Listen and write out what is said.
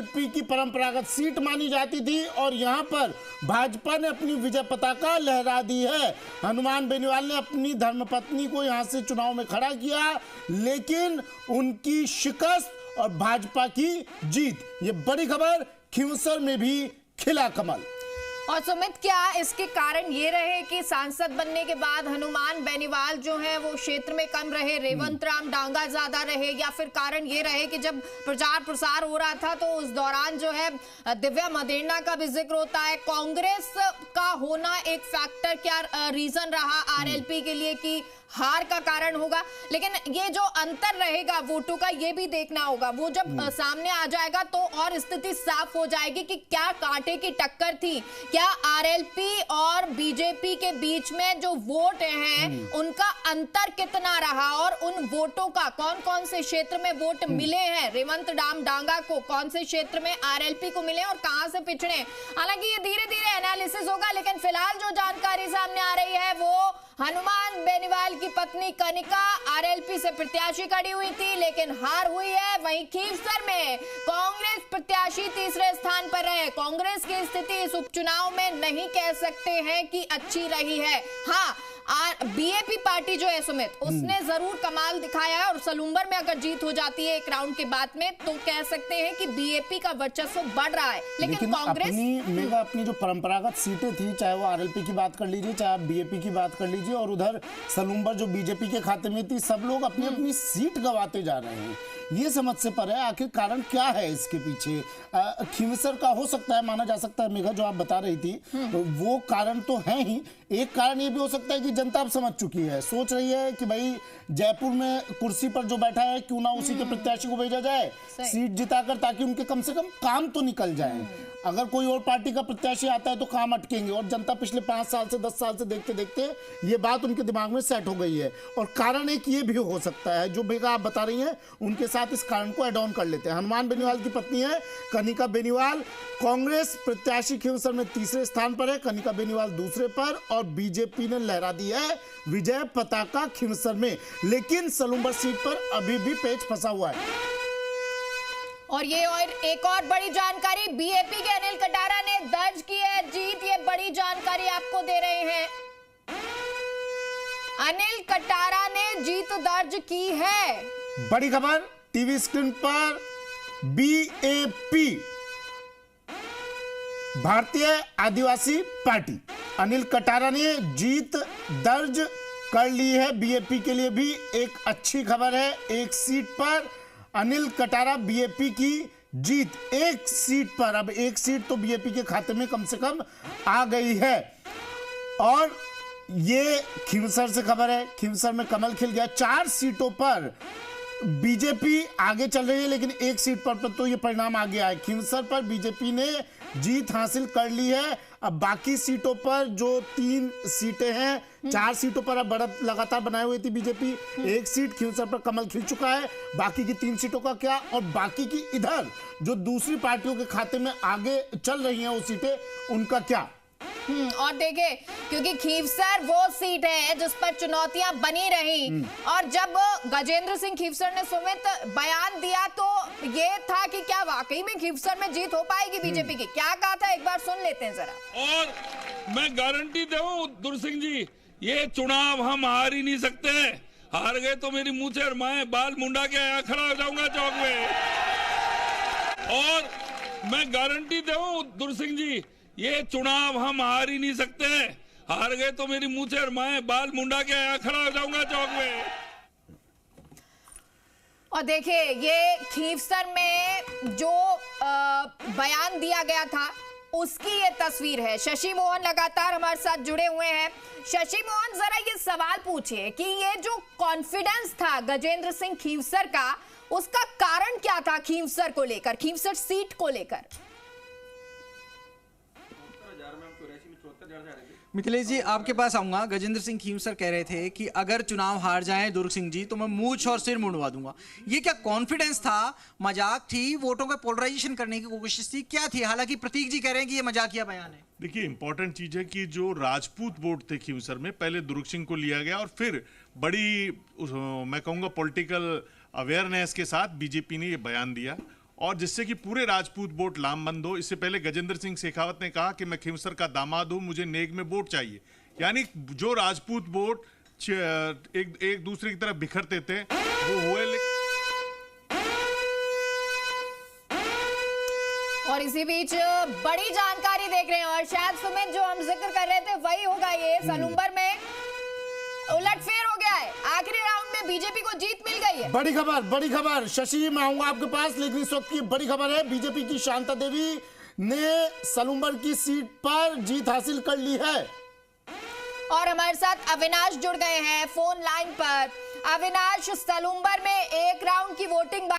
MP की परंपरागत seat मानी जाती थी और यहां पर भाजपा ने अपनी विजय पताका लहरा दी है। हनुमान बेनीवाल ने अपनी धर्मपत्नी को यहां से चुनाव में खड़ा किया, लेकिन उनकी शिकस्त और भाजपा की जीत। ये बड़ी खबर, खींवसर में भी खिला कमल। और सुमित, क्या इसके कारण ये रहे कि सांसद बनने के बाद हनुमान बेनीवाल जो है वो क्षेत्र में कम रहे, रेवंत राम डांगा ज्यादा रहे, या फिर कारण ये रहे कि जब प्रचार प्रसार हो रहा था तो उस दौरान जो है दिव्या मदेरणा का भी जिक्र होता है। कांग्रेस का होना एक फैक्टर, क्या रीजन रहा आरएलपी के लिए कि हार का कारण होगा? लेकिन ये जो अंतर रहेगा वोटों का, ये भी देखना होगा। वो जब सामने आ जाएगा तो और स्थिति साफ हो जाएगी कि क्या कांटे की टक्कर थी, क्या आरएलपी और बीजेपी के बीच में जो वोट हैं उनका अंतर कितना रहा, और उन वोटों का कौन कौन से क्षेत्र में वोट मिले हैं रेवंत राम डांगा को, कौन से क्षेत्र में आरएलपी को मिले और कहां से पिछड़े। हालांकि ये धीरे धीरे एनालिसिस होगा, लेकिन फिलहाल जो जानकारी सामने आ रही है वो हनुमान बेनीवाल की पत्नी कनिका आरएलपी से प्रत्याशी खड़ी हुई थी, लेकिन हार हुई है। वहीं खींवसर में कांग्रेस प्रत्याशी तीसरे स्थान पर रहे। कांग्रेस की स्थिति इस उपचुनाव में नहीं कह सकते हैं कि अच्छी रही है। हाँ, बीएपी पार्टी जो है सुमित, उसने जरूर कमाल दिखाया है, और सलूम्बर में अगर जीत हो जाती है एक राउंड के बाद में तो कह सकते हैं कि बीएपी का वर्चस्व बढ़ रहा है। लेकिन कांग्रेस अपनी जो परंपरागत सीटें थी, चाहे वो आरएलपी की बात कर लीजिए, चाहे आप बीएपी की बात कर लीजिए, और उधर सलूम्बर जो बीजेपी के खाते में थी, सब लोग अपनी अपनी सीट गंवाते जा रहे हैं। ये समझ से परे आखिर कारण क्या है इसके पीछे। खींवसर का हो सकता है, माना जा सकता है मेघा जो आप बता रही थी, वो कारण तो है ही। एक कारण ये भी हो सकता है कि जनता अब समझ चुकी है, सोच रही है कि भाई जयपुर में कुर्सी पर जो बैठा है क्यों ना उसी के प्रत्याशी को भेजा जाए सीट जिताकर, ताकि उनके कम से कम काम तो निकल जाए। अगर कोई और पार्टी का प्रत्याशी आता है तो काम अटकेंगे, और जनता पिछले 5 साल से 10 साल से देखते देखते ये बात उनके दिमाग में सेट हो गई है। और कारण एक ये भी हो सकता है जो मेघा आप बता रही हैं, उनके साथ इस कारण को एड ऑन कर लेते हैं। हनुमान बेनीवाल की पत्नी है कनिका बेनीवाल, कांग्रेस प्रत्याशी खींवसर में तीसरे स्थान पर है, कनिका बेनीवाल दूसरे पर, और बीजेपी ने लहरा दी है विजय पताका खींवसर में। लेकिन सलूम्बर सीट पर अभी भी पेच फंसा हुआ है। और ये और एक और बड़ी जानकारी, बीएपी के अनिल कटारा ने दर्ज की है जीत। ये बड़ी जानकारी आपको दे रहे हैं, अनिल कटारा ने जीत दर्ज की है। बड़ी खबर टीवी स्क्रीन पर, बीएपी भारतीय आदिवासी पार्टी, अनिल कटारा ने जीत दर्ज कर ली है। बीएपी के लिए भी एक अच्छी खबर है। एक सीट पर अनिल कटारा, बीएपी की जीत एक सीट पर। अब एक सीट तो बीएपी के खाते में कम से कम आ गई है। और ये खींवसर से खबर है, खींवसर में कमल खिल गया। 4 सीटों पर बीजेपी आगे चल रही है, लेकिन एक सीट पर तो ये परिणाम आ गया है। खींवसर पर बीजेपी ने जीत हासिल कर ली है। अब बाकी सीटों पर जो 3 सीटें हैं, 4 सीटों पर अब बढ़त लगातार बनाए हुई थी बीजेपी। एक सीट खींवसर पर कमल खिल चुका है, बाकी की 3 सीटों का क्या, और बाकी की इधर जो दूसरी पार्टियों के खाते में आगे चल रही हैं वो सीटें, उनका क्या। और देखिए, क्योंकि खींवसर वो सीट है जिस पर चुनौतियां बनी रही, और जब गजेंद्र सिंह खींवसर ने सुमित बयान दिया तो ये था कि क्या वाकई में खींवसर में जीत हो पाएगी बीजेपी की। क्या कहा था, एक बार सुन लेते हैं जरा। और मैं गारंटी दूं दुर्सिंह जी, ये चुनाव हम हार ही नहीं सकते। हार गए तो मेरी मुंह से मैं बाल मुंडा के यहाँ खड़ा हो जाऊंगा चौक में। और मैं गारंटी दूं दुर्सिंह जी, ये चुनाव हम हार ही नहीं सकते। हार गए तो मेरी मुंह से मैं बाल मुंडा के यहाँ खड़ा हो जाऊंगा चौक में। और देखिए, ये खींवसर में जो बयान दिया गया था उसकी ये तस्वीर है। शशि मोहन लगातार हमारे साथ जुड़े हुए हैं। शशि मोहन, जरा ये सवाल पूछिए कि ये जो कॉन्फिडेंस था गजेंद्र सिंह खींवसर का, उसका कारण क्या था खींवसर को लेकर, खींवसर सीट को लेकर? मिथिलेश जी, आपके पास आऊंगा। गजेंद्र सिंह खींवसर कह रहे थे कि अगर चुनाव हार जाएं दुर्ग सिंह जी तो मैं मूंछ और सिर मुंडवा दूंगा। ये क्या कॉन्फिडेंस था, मजाक थी, वोटों का पोलराइजेशन करने की कोशिश थी, क्या थी? हालांकि प्रतीक जी कह रहे हैं कि ये मजाकिया बयान है। देखिए, इंपॉर्टेंट चीज है कि जो राजपूत वोट थे खींवसर में, पहले दुर्ग सिंह को लिया गया और फिर बड़ी मैं कहूँगा पॉलिटिकल अवेयरनेस के साथ बीजेपी ने ये बयान दिया और जिससे कि पूरे राजपूत वोट लामबंद हो। इससे पहले गजेंद्र सिंह शेखावत ने कहा कि मैं खींवसर का दामाद हूं, मुझे नेग में वोट चाहिए। यानी जो राजपूत वोट एक दूसरे की तरफ बिखरते थे वो हुए। और इसी बीच बड़ी जानकारी देख रहे हैं और शायद सुमित जो हम जिक्र कर रहे थे वही होगा, ये सलूम्बर में उलटफेर हो गया है। आखिरी राउंड में बीजेपी को जीत मिल गई है। बड़ी खबर शशि, मैं आऊंगा आपके पास, लेकिन इस वक्त की बड़ी खबर है, बीजेपी की शांता देवी ने सलूम्बर की सीट पर जीत हासिल कर ली है। और हमारे साथ अविनाश जुड़ गए हैं फोन लाइन पर। अविनाश, सलूम्बर में एक राउंड की वोटिंग